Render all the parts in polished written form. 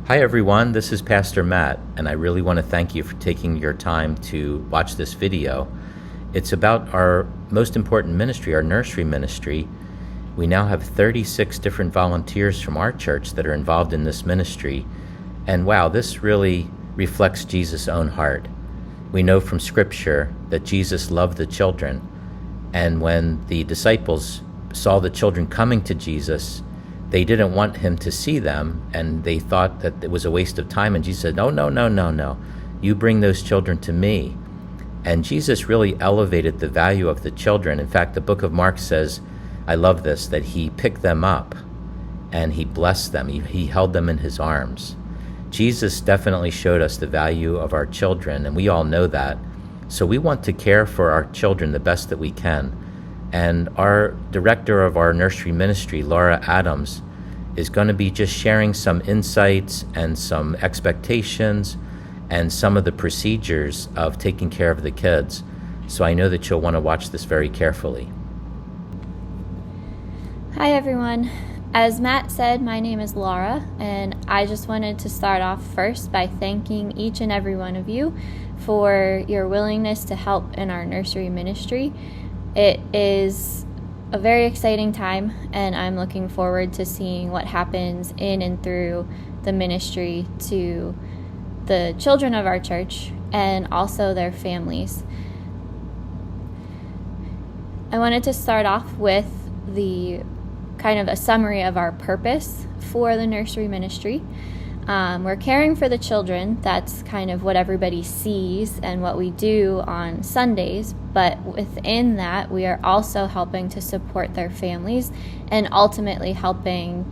Hi everyone, this is Pastor Matt, and I really want to thank you for taking your time to watch this video. It's about our most important ministry, our nursery ministry. We now have 36 different volunteers from our church that are involved in this ministry, and wow, this really reflects Jesus' own heart. We know from Scripture that Jesus loved the children, and when the disciples saw the children coming to Jesus, they didn't want him to see them, and they thought that it was a waste of time. And Jesus said, No. You bring those children to me. And Jesus really elevated the value of the children. In fact, the book of Mark says, I love this, that he picked them up and he blessed them. He held them in his arms. Jesus definitely showed us the value of our children, and we all know that. So we want to care for our children the best that we can. And our director of our nursery ministry, Laura Adams, is going to be just sharing some insights and some expectations and some of the procedures of taking care of the kids. So I know that you'll want to watch this very carefully. Hi everyone. As Matt said, my name is Laura, and I just wanted to start off first by thanking each and every one of you for your willingness to help in our nursery ministry. It is a very exciting time, and I'm looking forward to seeing what happens in and through the ministry to the children of our church and also their families. I wanted to start off with the kind of a summary of our purpose for the nursery ministry. We're caring for the children. That's kind of what everybody sees and what we do on Sundays. But within that, we are also helping to support their families and ultimately helping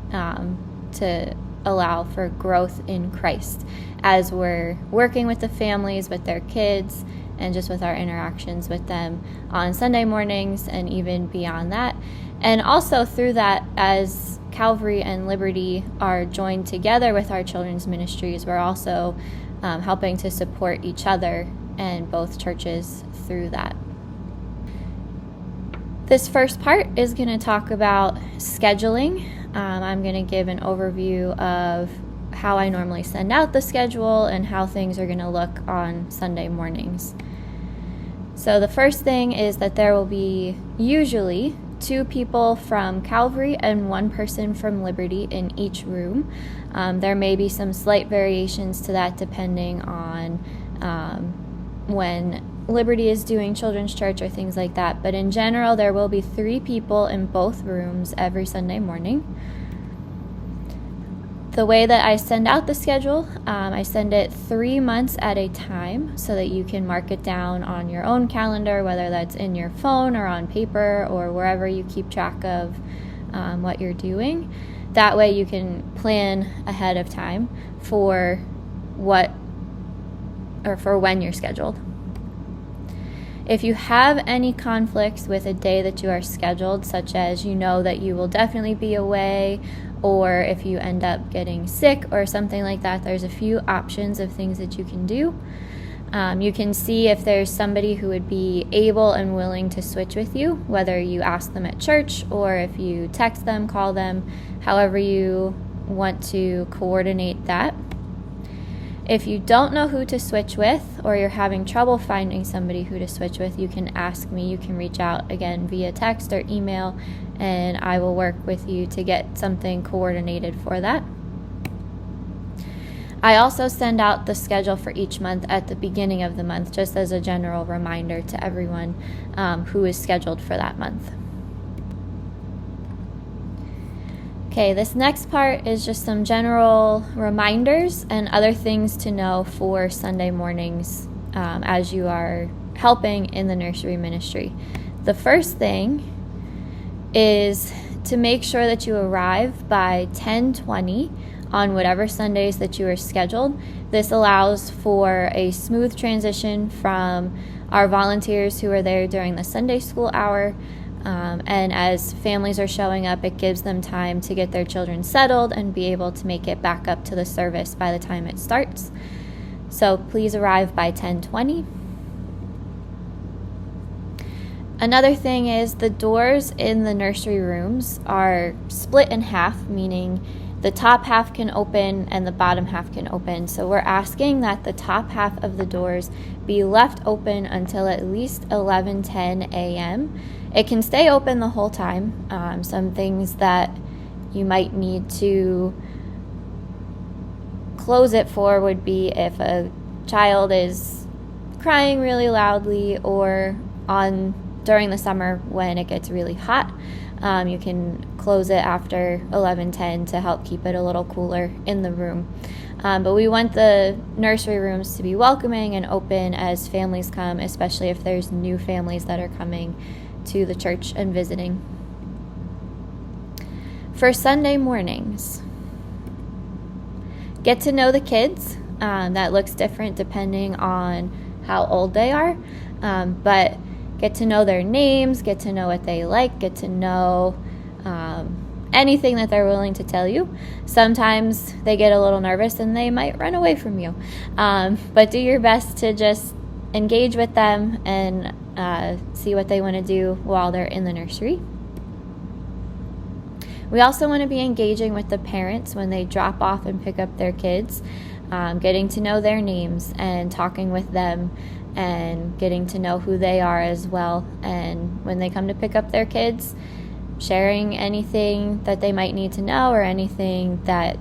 to allow for growth in Christ as we're working with the families, with their kids, and just with our interactions with them on Sunday mornings and even beyond that. And also through that, as Calvary and Liberty are joined together with our children's ministries, we're also helping to support each other and both churches through that. This first part is going to talk about scheduling. I'm going to give an overview of how I normally send out the schedule and how things are going to look on Sunday mornings. So the first thing is that there will be usually 2 people from Calvary and 1 person from Liberty in each room. There may be some slight variations to that depending on when Liberty is doing children's church or things like that. But in general, there will be 3 people in both rooms every Sunday morning. The way that I send out the schedule, I send it 3 months at a time so that you can mark it down on your own calendar, whether that's in your phone or on paper or wherever you keep track of what you're doing. That way you can plan ahead of time for when you're scheduled. If you have any conflicts with a day that you are scheduled, such as you know that you will definitely be away, or if you end up getting sick or something like that, there's a few options of things that you can do. You can see if there's somebody who would be able and willing to switch with you, whether you ask them at church or if you text them, call them, however you want to coordinate that. If you don't know who to switch with or you're having trouble finding somebody who to switch with, you can ask me. You can reach out again via text or email, and I will work with you to get something coordinated for that. I also send out the schedule for each month at the beginning of the month, just as a general reminder to everyone who is scheduled for that month. Okay, this next part is just some general reminders and other things to know for Sunday mornings as you are helping in the nursery ministry. The first thing is to make sure that you arrive by 10:20 on whatever Sundays that you are scheduled. This allows for a smooth transition from our volunteers who are there during the Sunday school hour. And as families are showing up, it gives them time to get their children settled and be able to make it back up to the service by the time it starts. So please arrive by 10:20. Another thing is the doors in the nursery rooms are split in half, meaning the top half can open and the bottom half can open. So we're asking that the top half of the doors be left open until at least 11:10 a.m. It can stay open the whole time. Some things that you might need to close it for would be if a child is crying really loudly, or during the summer when it gets really hot. You can close it after 11:10 to help keep it a little cooler in the room. But we want the nursery rooms to be welcoming and open as families come, especially if there's new families that are coming to the church and visiting. For Sunday mornings, get to know the kids. That looks different depending on how old they are, but get to know their names, get to know what they like, get to know anything that they're willing to tell you. Sometimes they get a little nervous and they might run away from you, but do your best to just engage with them and see what they want to do while they're in the nursery. We also want to be engaging with the parents when they drop off and pick up their kids, getting to know their names and talking with them and getting to know who they are as well. And when they come to pick up their kids, sharing anything that they might need to know, or anything that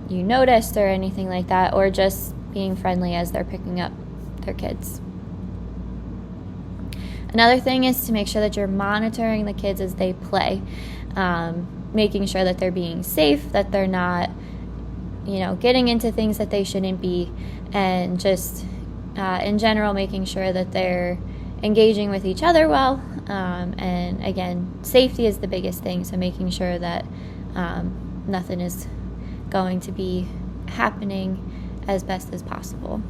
you noticed or anything like that, or just being friendly as they're picking up their kids. Another thing is to make sure that you're monitoring the kids as they play, making sure that they're being safe, that they're not, getting into things that they shouldn't be, and just in general making sure that they're engaging with each other well. And again, safety is the biggest thing, so making sure that nothing is going to be happening as best as possible.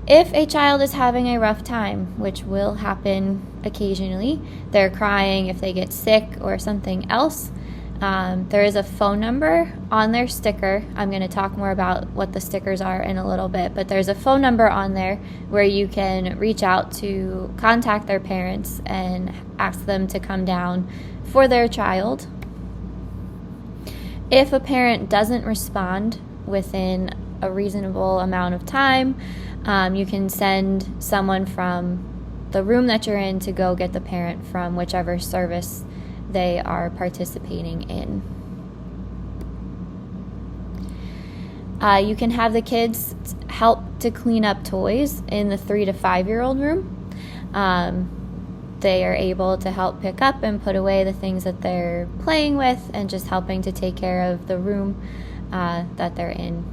If a child is having a rough time, which will happen occasionally, they're crying, if they get sick or something else, there is a phone number on their sticker. I'm going to talk more about what the stickers are in a little bit, but there's a phone number on there where you can reach out to contact their parents and ask them to come down for their child. If a parent doesn't respond within a reasonable amount of time, you can send someone from the room that you're in to go get the parent from whichever service they are participating in. You can have the kids help to clean up toys in the 3 to 5-year-old room. They are able to help pick up and put away the things that they're playing with, and just helping to take care of the room that they're in.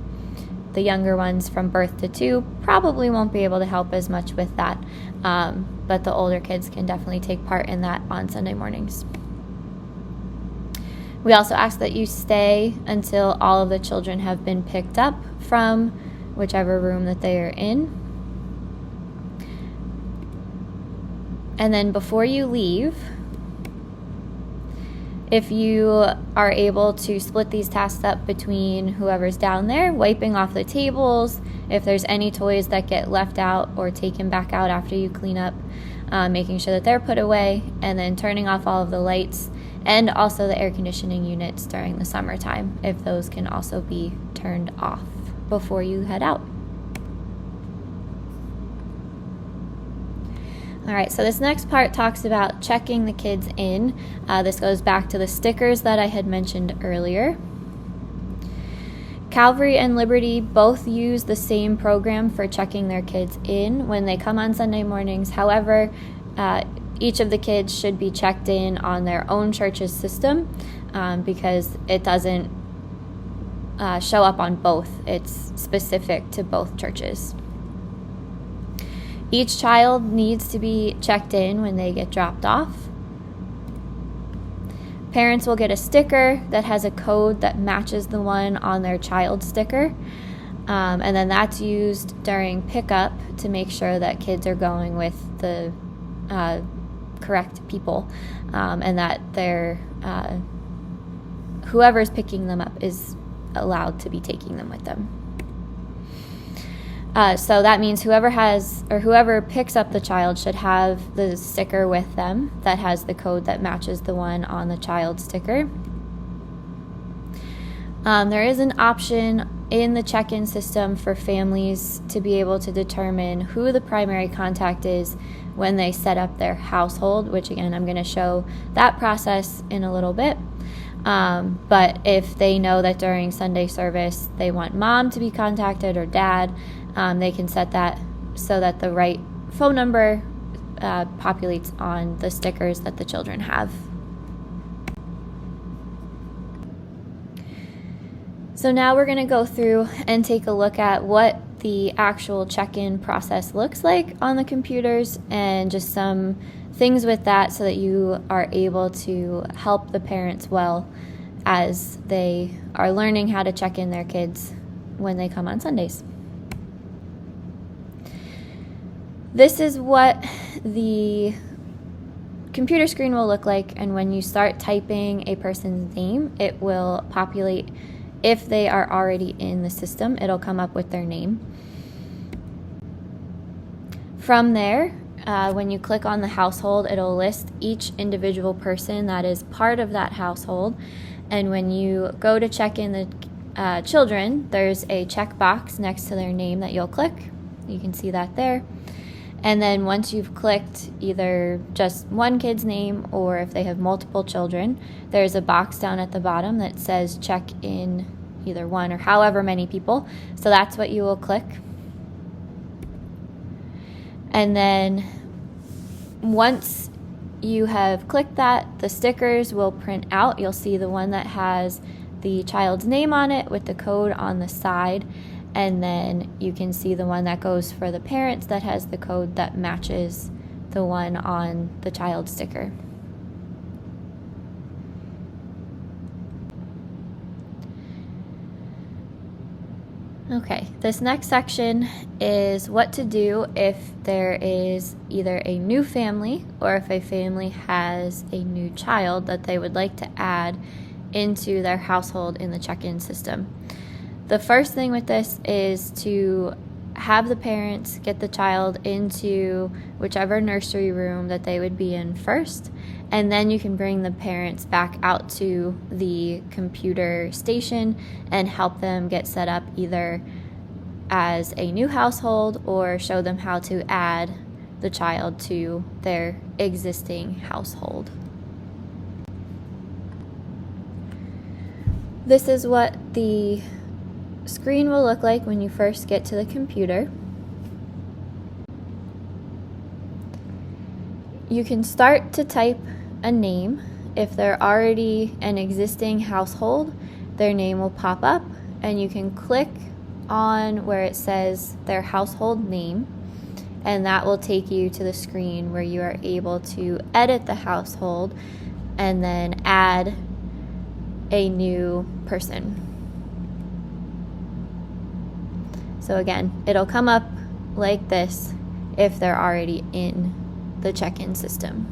The younger ones from birth to 2 probably won't be able to help as much with that, but the older kids can definitely take part in that on Sunday mornings. We also ask that you stay until all of the children have been picked up from whichever room that they are in. And then before you leave, if you are able to split these tasks up between whoever's down there, wiping off the tables, if there's any toys that get left out or taken back out after you clean up, making sure that they're put away, and then turning off all of the lights, and also the air conditioning units during the summertime, if those can also be turned off before you head out. All right, so this next part talks about checking the kids in. This goes back to the stickers that I had mentioned earlier. Calvary and Liberty both use the same program for checking their kids in when they come on Sunday mornings. However, each of the kids should be checked in on their own church's system, because it doesn't show up on both. It's specific to both churches. Each child needs to be checked in when they get dropped off. Parents will get a sticker that has a code that matches the one on their child's sticker, and then that's used during pickup to make sure that kids are going with the correct people, and that they're whoever's picking them up is allowed to be taking them with them. So that means whoever picks up the child should have the sticker with them that has the code that matches the one on the child's sticker. There is an option in the check-in system for families to be able to determine who the primary contact is when they set up their household, which again, I'm going to show that process in a little bit. But if they know that during Sunday service they want mom to be contacted or dad, they can set that so that the right phone number populates on the stickers that the children have. So now we're going to go through and take a look at what the actual check-in process looks like on the computers and just some things with that so that you are able to help the parents well as they are learning how to check in their kids when they come on Sundays. This is what the computer screen will look like, and when you start typing a person's name, it will populate. If they are already in the system, it'll come up with their name. From there, when you click on the household, it'll list each individual person that is part of that household. And when you go to check in the children, there's a checkbox next to their name that you'll click. You can see that there. And then once you've clicked either just one kid's name or if they have multiple children, there's a box down at the bottom that says check in either one or however many people. So that's what you will click. And then once you have clicked that, the stickers will print out. You'll see the one that has the child's name on it with the code on the side. And then you can see the one that goes for the parents that has the code that matches the one on the child's sticker. Okay, this next section is what to do if there is either a new family or if a family has a new child that they would like to add into their household in the check-in system. The first thing with this is to have the parents get the child into whichever nursery room that they would be in first, and then you can bring the parents back out to the computer station and help them get set up either as a new household or show them how to add the child to their existing household. This is what the screen will look like when you first get to the computer. You can start to type a name. If they're already an existing household, their name will pop up and you can click on where it says their household name, and that will take you to the screen where you are able to edit the household and then add a new person. So again, it'll come up like this if they're already in the check-in system.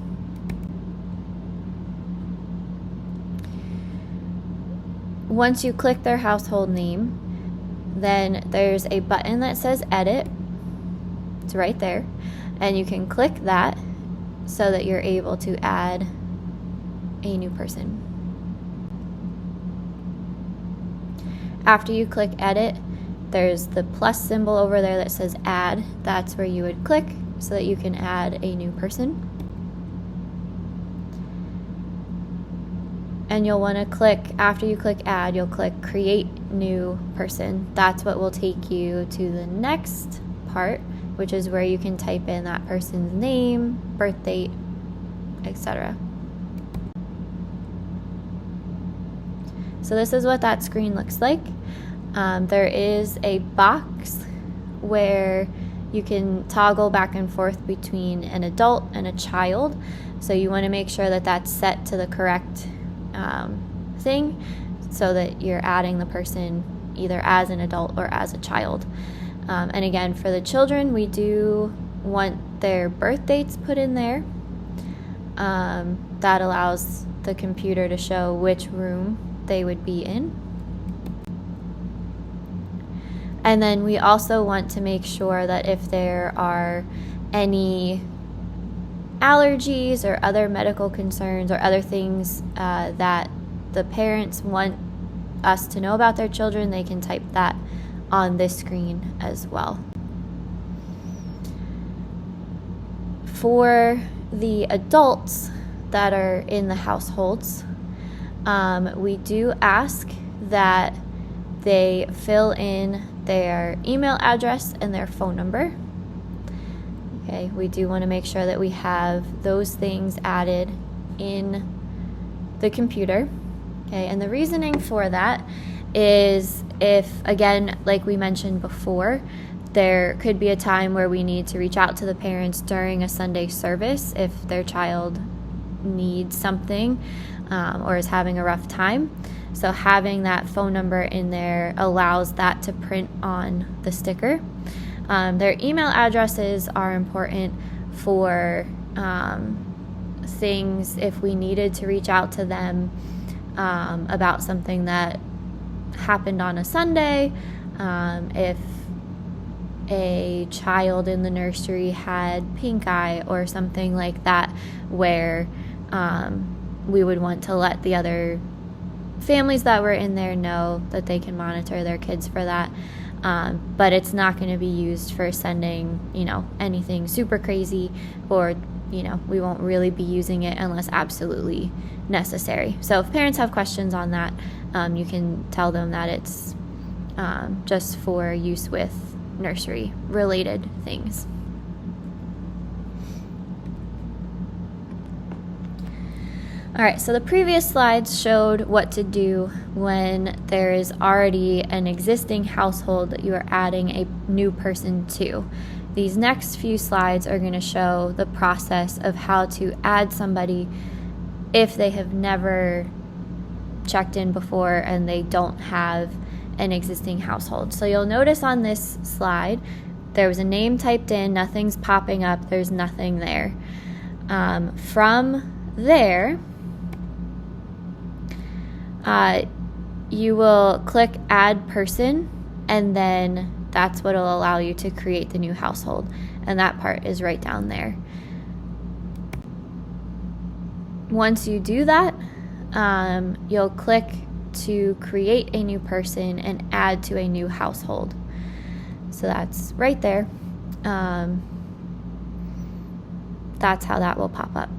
Once you click their household name, then there's a button that says edit. It's right there. And you can click that so that you're able to add a new person. After you click edit, there's the plus symbol over there that says add. That's where you would click so that you can add a new person. And you'll want to click, after you click add, you'll click create new person. That's what will take you to the next part, which is where you can type in that person's name, birth date, etc. So this is what that screen looks like. There is a box where you can toggle back and forth between an adult and a child. So you want to make sure that that's set to the correct thing so that you're adding the person either as an adult or as a child. And again, for the children, we do want their birth dates put in there. That allows the computer to show which room they would be in. And then we also want to make sure that if there are any allergies or other medical concerns or other things that the parents want us to know about their children, they can type that on this screen as well. For the adults that are in the households, we do ask that they fill in their email address and their phone number. Okay, we do want to make sure that we have those things added in the computer. Okay, and the reasoning for that is if, again, like we mentioned before, there could be a time where we need to reach out to the parents during a Sunday service if their child needs something or is having a rough time. So having that phone number in there allows that to print on the sticker. Their email addresses are important for things if we needed to reach out to them about something that happened on a Sunday, if a child in the nursery had pink eye or something like that, where we would want to let the other families that were in there know that they can monitor their kids for that. But it's not going to be used for sending, anything super crazy, or, we won't really be using it unless absolutely necessary. So if parents have questions on that, you can tell them that it's just for use with nursery related things. All right, so the previous slides showed what to do when there is already an existing household that you are adding a new person to. These next few slides are going to show the process of how to add somebody if they have never checked in before and they don't have an existing household. So you'll notice on this slide, there was a name typed in, nothing's popping up, there's nothing there. From there, you will click add person, and then that's what will allow you to create the new household. And that part is right down there. Once you do that, you'll click to create a new person and add to a new household. So that's right there. That's how that will pop up.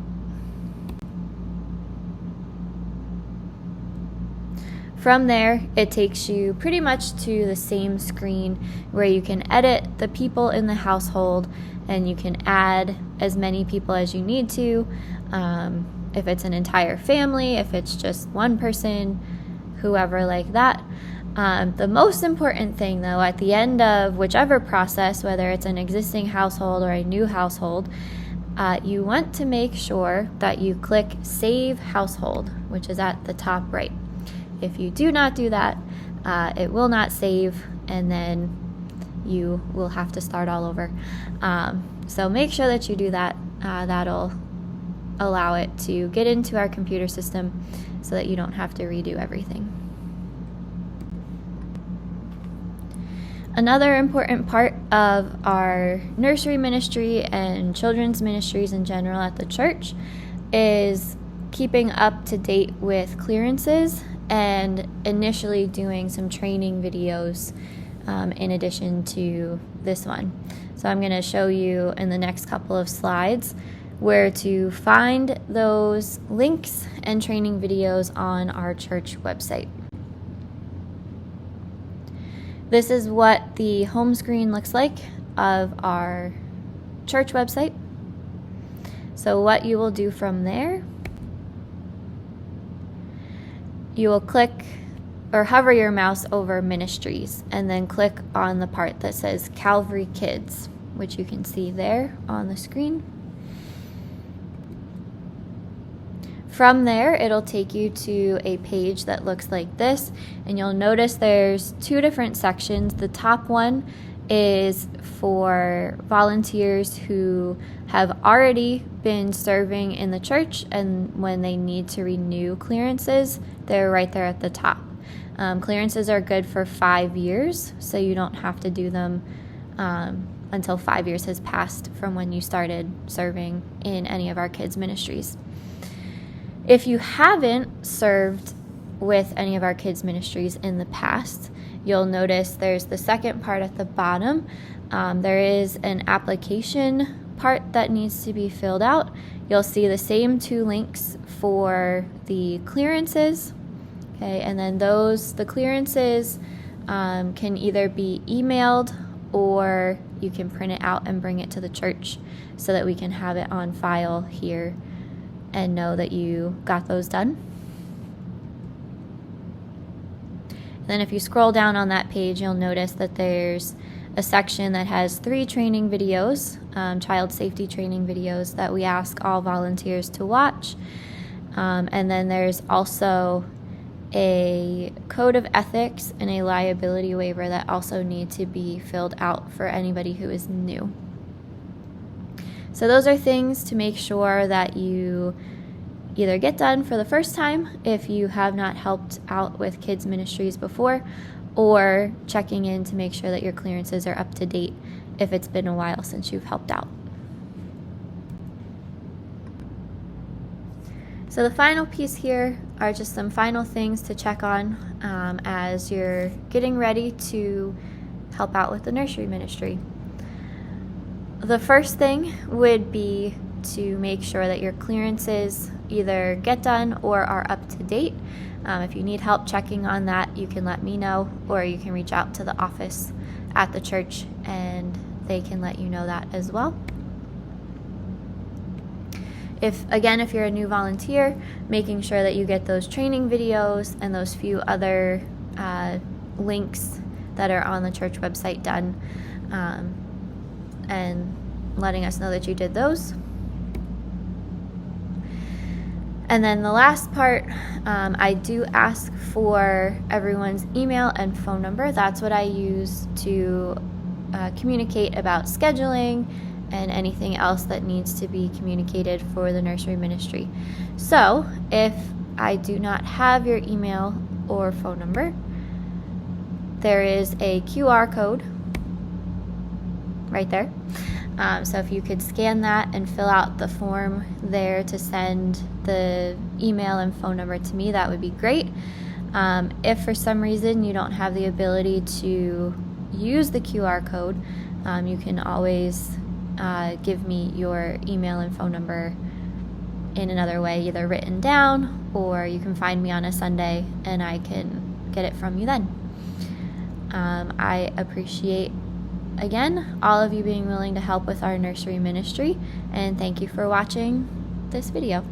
From there, it takes you pretty much to the same screen where you can edit the people in the household, and you can add as many people as you need to. If it's an entire family, if it's just one person, whoever like that. The most important thing, though, at the end of whichever process, whether it's an existing household or a new household, you want to make sure that you click Save Household, which is at the top right. If you do not do that, it will not save, and then you will have to start all over. So make sure that you do that. That'll allow it to get into our computer system so that you don't have to redo everything. Another important part of our nursery ministry and children's ministries in general at the church is keeping up to date with clearances and initially doing some training videos in addition to this one. So I'm going to show you in the next couple of slides where to find those links and training videos on our church website. This is what the home screen looks like of our church website. So what you will do from there, you will click or hover your mouse over Ministries and then click on the part that says Calvary Kids, which you can see there on the screen. From there, it'll take you to a page that looks like this, and you'll notice there's two different sections. The top one is for volunteers who have already been serving in the church, and when they need to renew clearances, they're right there at the top. Clearances are good for 5 years, so you don't have to do them until 5 years has passed from when you started serving in any of our kids' ministries. If you haven't served with any of our kids' ministries in the past, you'll notice there's the second part at the bottom. There is an application part that needs to be filled out. You'll see the same 2 links for the clearances. Okay, and then the clearances can either be emailed or you can print it out and bring it to the church so that we can have it on file here and know that you got those done. And then if you scroll down on that page, you'll notice that there's a section that has 3 training videos, child safety training videos that we ask all volunteers to watch. And then there's also a code of ethics and a liability waiver that also need to be filled out for anybody who is new. So those are things to make sure that you either get done for the first time if you have not helped out with kids ministries before, or checking in to make sure that your clearances are up to date if it's been a while since you've helped out. So the final piece here are just some final things to check on as you're getting ready to help out with the nursery ministry. The first thing would be to make sure that your clearances either get done or are up to date. If you need help checking on that, you can let me know, or you can reach out to the office at the church and they can let you know that as well. If you're a new volunteer, making sure that you get those training videos and those few other links that are on the church website done, and letting us know that you did those. And then the last part, I do ask for everyone's email and phone number. That's what I use to communicate about scheduling and anything else that needs to be communicated for the nursery ministry. So if I do not have your email or phone number, there is a QR code right there. So if you could scan that and fill out the form there to send the email and phone number to me, that would be great. If for some reason you don't have the ability to use the QR code, you can always give me your email and phone number in another way, either written down, or you can find me on a Sunday and I can get it from you then. I appreciate, again, all of you being willing to help with our nursery ministry, and thank you for watching this video.